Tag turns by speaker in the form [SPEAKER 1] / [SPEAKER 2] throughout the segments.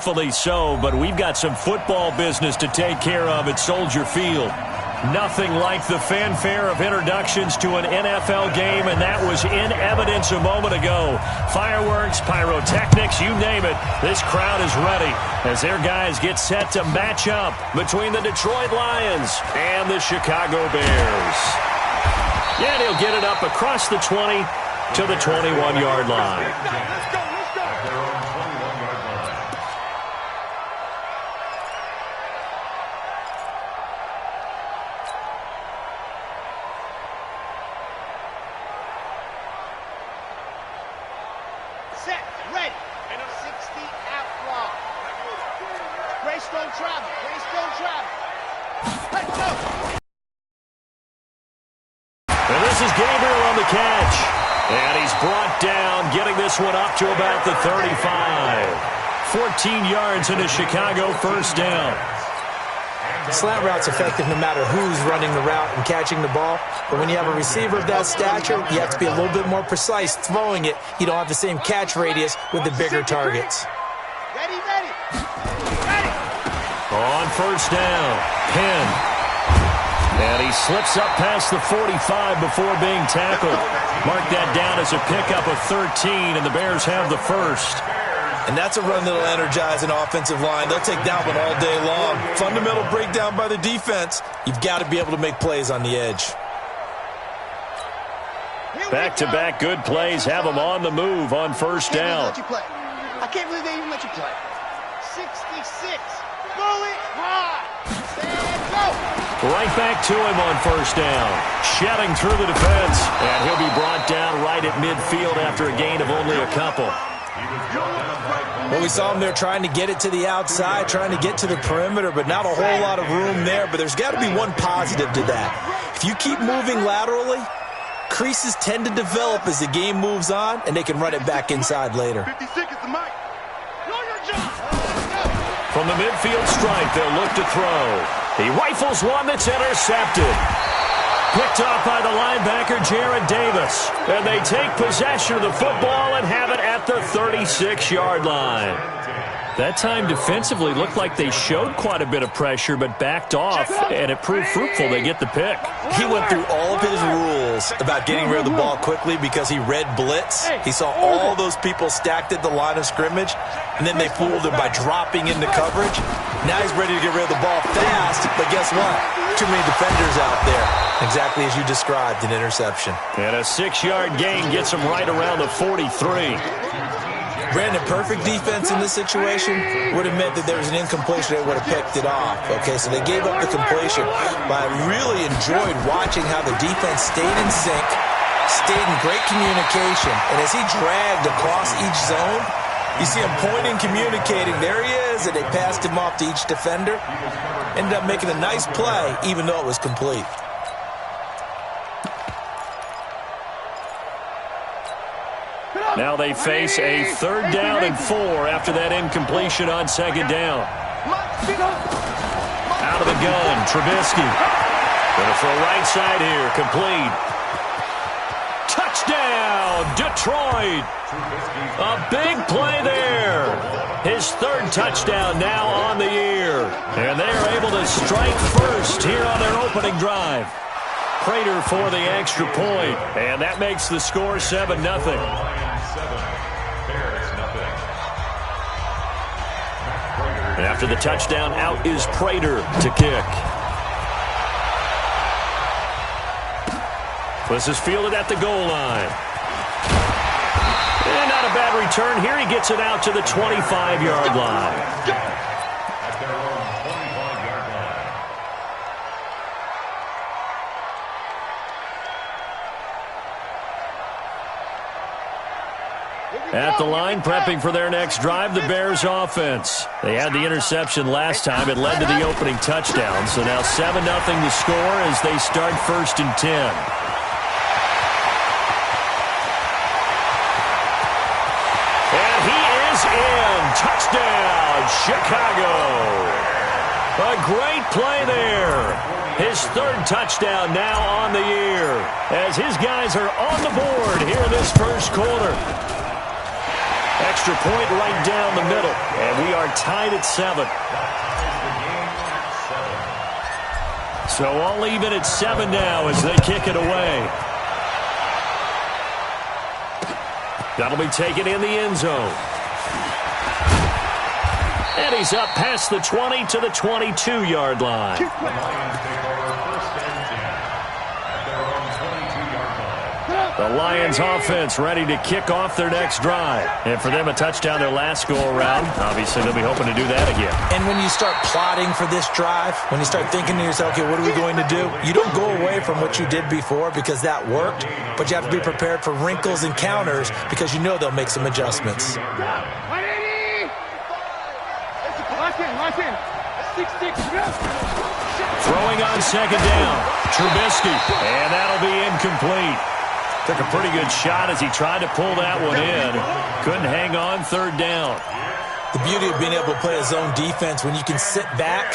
[SPEAKER 1] rightfully so, but we've got some football business to take care of at Soldier Field. Nothing like the fanfare of introductions to an NFL game, and that was in evidence a moment ago. Fireworks, pyrotechnics, you name it. This crowd is ready as their guys get set to match up between the Detroit Lions and the Chicago Bears. Yeah, and he'll get it up across the 20 to the 21-yard line. One up to about the 35. 14 yards into Chicago, first down.
[SPEAKER 2] Slant route's effective no matter who's running the route and catching the ball. But when you have a receiver of that stature, you have to be a little bit more precise throwing it. You don't have the same catch radius with the bigger targets.
[SPEAKER 3] Ready.
[SPEAKER 1] On first down, Penn. And he slips up past the 45 before being tackled. Mark that down as a pickup of 13, and the Bears have the first.
[SPEAKER 4] And that's a run that'll energize an offensive line. They'll take that one all day long. Fundamental breakdown by the defense. You've got to be able to make plays on the edge.
[SPEAKER 1] Back-to-back good plays have them on the move on first down.
[SPEAKER 3] I can't believe they even let you play. 66. Bullet high. Stand go.
[SPEAKER 1] Right back to him on first down. Shedding through the defense. And he'll be brought down right at midfield after a gain of only a couple.
[SPEAKER 4] Well, we saw him there trying to get it to the outside, trying to get to the perimeter, but not a whole lot of room there. But there's got to be one positive to that. If you keep moving laterally, creases tend to develop as the game moves on, and they can run it back inside later.
[SPEAKER 3] 56 is the mic. Know your job.
[SPEAKER 1] From the midfield stripe, they'll look to throw. He rifles one that's intercepted. Picked off by the linebacker, Jared Davis. And they take possession of the football and have it at the 36-yard line. That time defensively looked like they showed quite a bit of pressure but backed off, and it proved fruitful. They get the pick.
[SPEAKER 4] He went through all of his rules about getting rid of the ball quickly because he read blitz. He saw all those people stacked at the line of scrimmage, and then they fooled him by dropping into coverage. Now he's ready to get rid of the ball fast, but guess what? Too many defenders out there. Exactly as you described, an interception.
[SPEAKER 1] And a 6-yard gain gets him right around the 43.
[SPEAKER 4] Brandon, perfect defense in this situation would have meant that there was an incompletion. They would have picked it off. Okay, so they gave up the completion. But I really enjoyed watching how the defense stayed in sync, stayed in great communication. And as he dragged across each zone, you see him pointing, communicating. There he is, and they passed him off to each defender. Ended up making a nice play, even though it was complete.
[SPEAKER 1] Now they face a 3rd down and 4 after that incompletion on 2nd down. Out of the gun, Trubisky. Going for a right side here, complete. Touchdown, Detroit. A big play there. His 3rd touchdown now on the year. And they are able to strike first here on their opening drive. Prater for the extra point, and that makes the score 7-0. And after the touchdown, out is Prater to kick. This is fielded at the goal line. And not a bad return here. He gets it out to the 25-yard line. At the line, prepping for their next drive, the Bears offense. They had the interception last time. It led to the opening touchdown. So now 7-0 to score as they start 1st and 10. And he is in. Touchdown, Chicago. A great play there. His 3rd touchdown now on the year as his guys are on the board here in this 1st quarter. Extra extra point right down the middle. And we are tied at 7. So all even at 7 now as they kick it away. That'll be taken in the end zone. And he's up past the 20 to the 22-yard line. The Lions offense ready to kick off their next drive. And for them, a touchdown their last go-around. Obviously, they'll be hoping to do that again.
[SPEAKER 2] And when you start plotting for this drive, when you start thinking to yourself, okay, what are we going to do? You don't go away from what you did before because that worked, but you have to be prepared for wrinkles and counters because you know they'll make some adjustments.
[SPEAKER 1] Throwing on second down. Trubisky. And that'll be incomplete. Took a pretty good shot as he tried to pull that one in. Couldn't hang on third down.
[SPEAKER 2] The beauty of being able to play a zone defense when you can sit back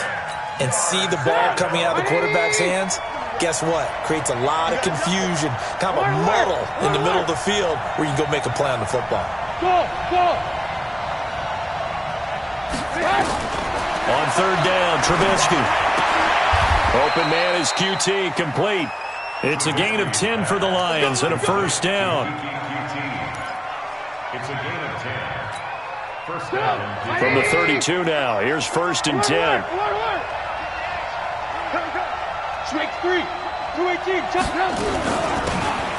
[SPEAKER 2] and see the ball coming out of the quarterback's hands, guess what? Creates a lot of confusion, kind of a muddle in the middle of the field where you can go make a play on the football.
[SPEAKER 1] On third down, Trubisky. Open man is QT, complete. It's a gain of 10 for the Lions and a first down.
[SPEAKER 5] It's a gain of 10. First down.
[SPEAKER 1] From the 32 now. Here's first and 10.
[SPEAKER 3] Strike 3. 218.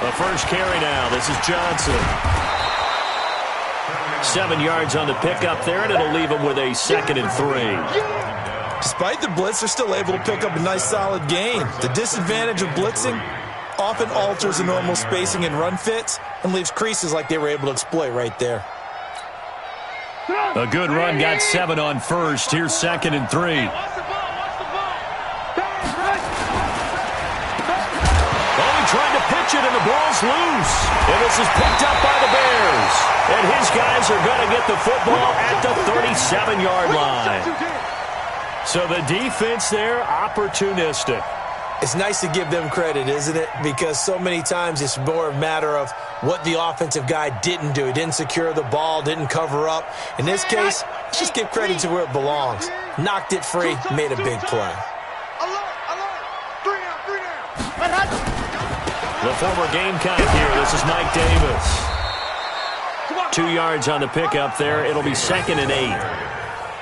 [SPEAKER 1] The first carry now. This is Johnson. 7 yards on the pickup there, and it'll leave him with a 2nd and 3.
[SPEAKER 2] Despite the blitz, they're still able to pick up a nice solid gain. The disadvantage of blitzing often alters the normal spacing and run fits and leaves creases like they were able to exploit right there.
[SPEAKER 1] A good run, got 7 on first. Here's 2nd and 3. Oh, he tried to pitch it, and the ball's loose. And this is picked up by the Bears. And his guys are going to get the football at the 37-yard line. So the defense there, opportunistic.
[SPEAKER 2] It's nice to give them credit, isn't it? Because so many times it's more a matter of what the offensive guy didn't do. He didn't secure the ball, didn't cover up. In this case, let's just give credit to where it belongs. Knocked it free, made a big play.
[SPEAKER 1] The former Gamecock here. This is Mike Davis. 2 yards on the pickup there. It'll be 2nd and 8.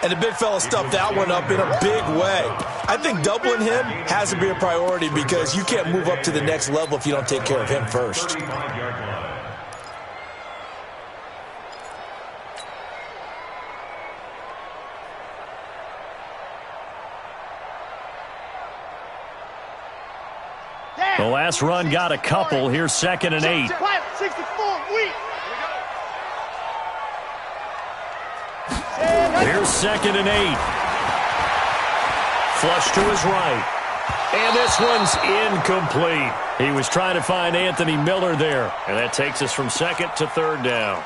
[SPEAKER 2] And the big fella stuffed that one up in a big way. I think doubling him has to be a priority because you can't move up to the next level if you don't take care of him first.
[SPEAKER 1] The last run got a couple. Here's 2nd and 8.
[SPEAKER 3] 64, weak.
[SPEAKER 1] Here's 2nd and 8. Flush to his right. And this one's incomplete. He was trying to find Anthony Miller there. And that takes us from 2nd to 3rd down.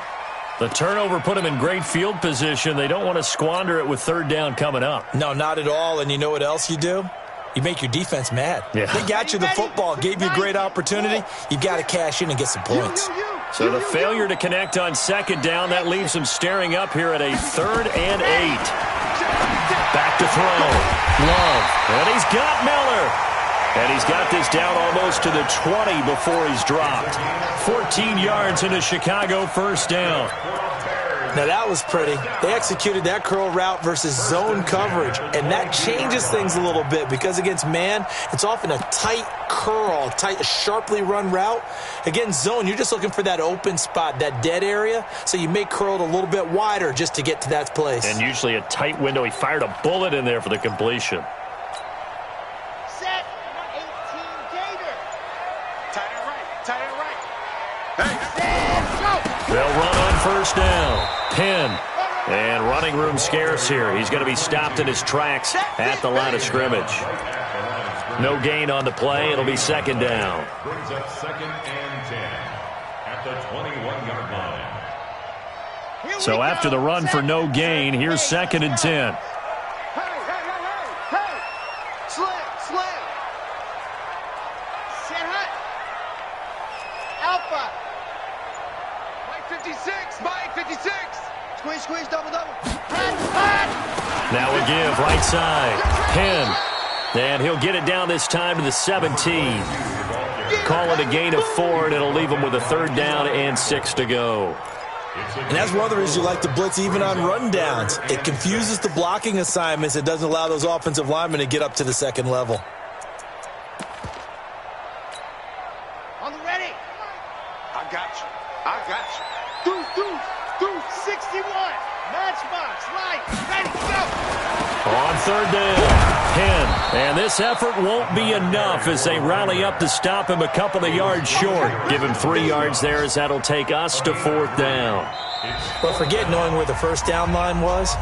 [SPEAKER 1] The turnover put him in great field position. They don't want to squander it with 3rd down coming up.
[SPEAKER 2] No, not at all. And you know what else you do? You make your defense mad.
[SPEAKER 1] Yeah.
[SPEAKER 2] They got you the football, gave you a great opportunity. You've got to cash in and get some points.
[SPEAKER 1] So the failure to connect on 2nd down, that leaves him staring up here at a 3rd and 8. Back to throw. Love. And he's got Miller. And he's got this down almost to the 20 before he's dropped. 14 yards in a Chicago first down.
[SPEAKER 2] Now that was pretty. They executed that curl route versus zone coverage, and that changes things a little bit because against man, it's often a tight curl, tight, sharply run route. Against zone, you're just looking for that open spot, that dead area, so you may curl it a little bit wider just to get to that place.
[SPEAKER 1] And usually a tight window. He fired a bullet in there for the completion.
[SPEAKER 3] Set, 18 Gator. Tight and right. Hey. Set, go.
[SPEAKER 1] They'll run on first down. Penn. And running room scarce here. He's going to be stopped in his tracks at the line of scrimmage. No gain on the play. It'll be 2nd down.
[SPEAKER 5] Brings up 2nd and 10 at the 21-yard line.
[SPEAKER 1] So after the run for no gain, here's 2nd and 10.
[SPEAKER 3] Hey. Slam. Set hut. Alpha. Mike 56. squeeze, double-double.
[SPEAKER 1] Now a give, right side. Penn. And he'll get it down this time to the 17. Call it a gain of 4, and it'll leave him with a 3rd down and 6 to go.
[SPEAKER 4] And that's one of the reasons you like to blitz even on rundowns. It confuses the blocking assignments. It doesn't allow those offensive linemen to get up to the second level.
[SPEAKER 3] On the ready. I got you. I got you. Through 61. Matchbox, right. Ready, go.
[SPEAKER 1] On 3rd down, Penn. And this effort won't be enough as they rally up to stop him a couple of yards short. Give him 3 yards there as that'll take us to 4th down.
[SPEAKER 2] But forget knowing where the first down line was.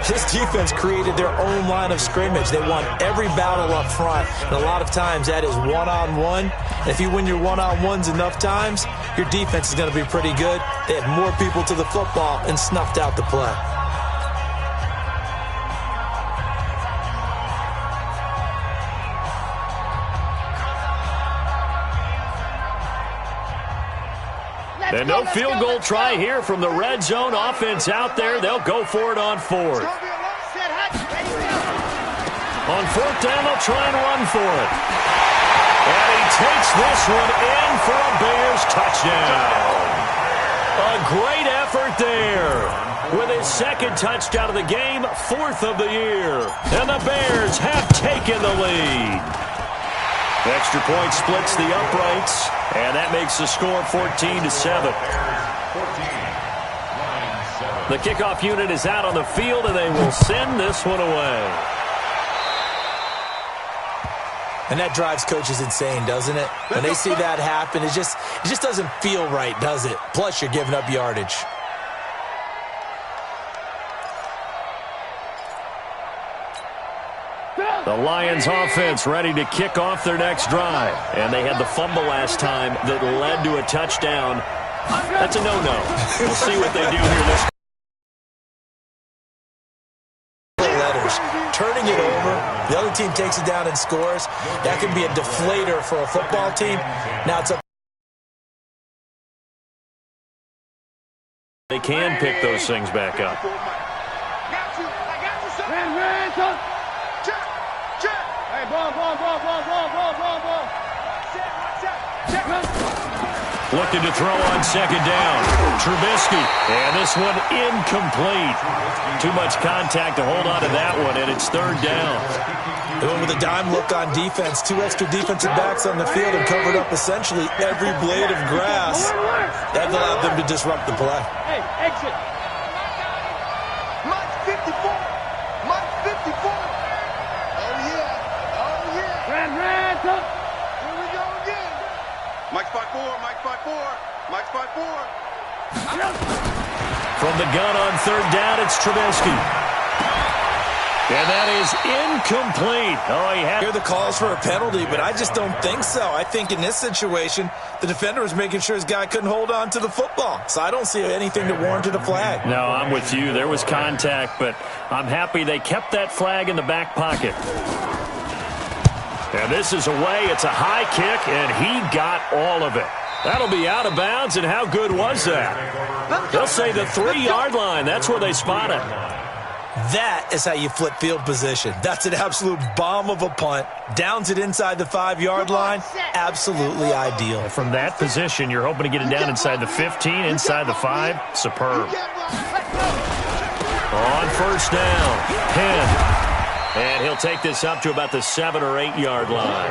[SPEAKER 2] This defense created their own line of scrimmage. They won every battle up front. And a lot of times that is one-on-one. And if you win your one-on-ones enough times, your defense is going to be pretty good. They had more people to the football and snuffed out the play.
[SPEAKER 1] And no field goal try here from the red zone offense out there. They'll go for it on 4th. On 4th down, they'll try and run for it. And he takes this one in for a Bears touchdown. A great effort there. With his 2nd touchdown of the game, 4th of the year. And the Bears have taken the lead. Extra point splits the uprights, and that makes the score 14-7. The kickoff unit is out on the field, and they will send this one away.
[SPEAKER 4] And that drives coaches insane, doesn't it? When they see that happen, it just doesn't feel right, does it? Plus, you're giving up yardage.
[SPEAKER 1] The Lions offense ready to kick off their next drive. And they had the fumble last time that led to a touchdown. That's a no-no. We'll see what they do here this
[SPEAKER 4] letters. Turning it over, the other team takes it down and scores. That can be a deflator for a football team. Now it's up.
[SPEAKER 1] They can pick those things back up. Looking to throw on 2nd down. Trubisky. And this one incomplete. Too much contact to hold on to that one, and it's 3rd down.
[SPEAKER 4] They went with a dime look on defense. 2 extra defensive backs on the field and covered up essentially every blade of grass. That allowed them to disrupt the play.
[SPEAKER 3] Hey, exit. Mike 54. Mike 54. Oh, yeah. Oh, yeah. Ran. Here we go again. Mike 54. Mike 54. Mike 54.
[SPEAKER 1] From the gun on 3rd down, it's Trubisky. And that is incomplete. Oh, he had
[SPEAKER 4] hear the calls for a penalty, but I just don't think so. I think in this situation, the defender was making sure his guy couldn't hold on to the football. So I don't see anything that warranted a flag.
[SPEAKER 1] No, I'm with you. There was contact, but I'm happy they kept that flag in the back pocket. And this is away. It's a high kick, and he got all of it. That'll be out of bounds, and how good was that? They'll say the 3-yard line. That's where they spot it.
[SPEAKER 4] That is how you flip field position. That's an absolute bomb of a punt. Downs it inside the 5-yard line. Absolutely ideal.
[SPEAKER 1] From that position, you're hoping to get it down inside the 15, inside the 5. Superb. On 1st down, Penn. And he'll take this up to about the 7 or 8 yard line.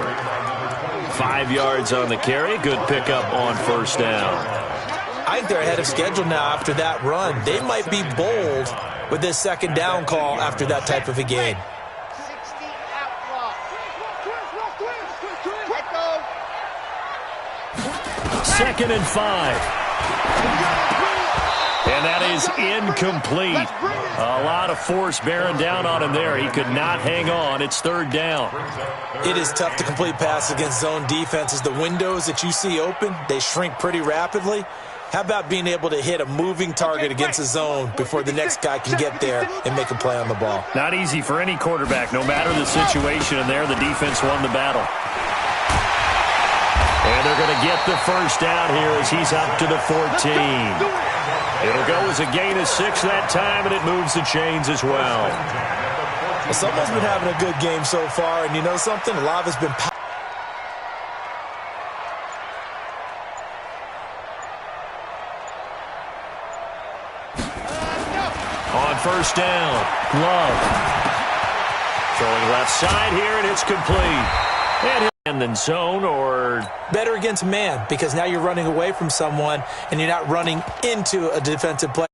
[SPEAKER 1] 5 yards on the carry. Good pickup on 1st down.
[SPEAKER 4] I think they're ahead of schedule now after that run. They might be bold with this 2nd down call after that type of a game.
[SPEAKER 3] 60 outlaw.
[SPEAKER 1] 2nd and 5. And that is incomplete. A lot of force bearing down on him there. He could not hang on. It's 3rd down.
[SPEAKER 4] It is tough to complete passes against zone defenses. The windows that you see open, they shrink pretty rapidly. How about being able to hit a moving target against a zone before the next guy can get there and make a play on the ball?
[SPEAKER 1] Not easy for any quarterback, no matter the situation. And there, the defense won the battle. And they're going to get the first down here as he's up to the 14. It'll go as a gain of 6 that time, and it moves the chains as well.
[SPEAKER 4] Someone's been having a good game so far, and you know something? A lot of it's been...
[SPEAKER 1] On first down, Love. Throwing left side here, and it's complete. And then zone or...
[SPEAKER 2] Better against man, because now you're running away from someone, and you're not running into a defensive play.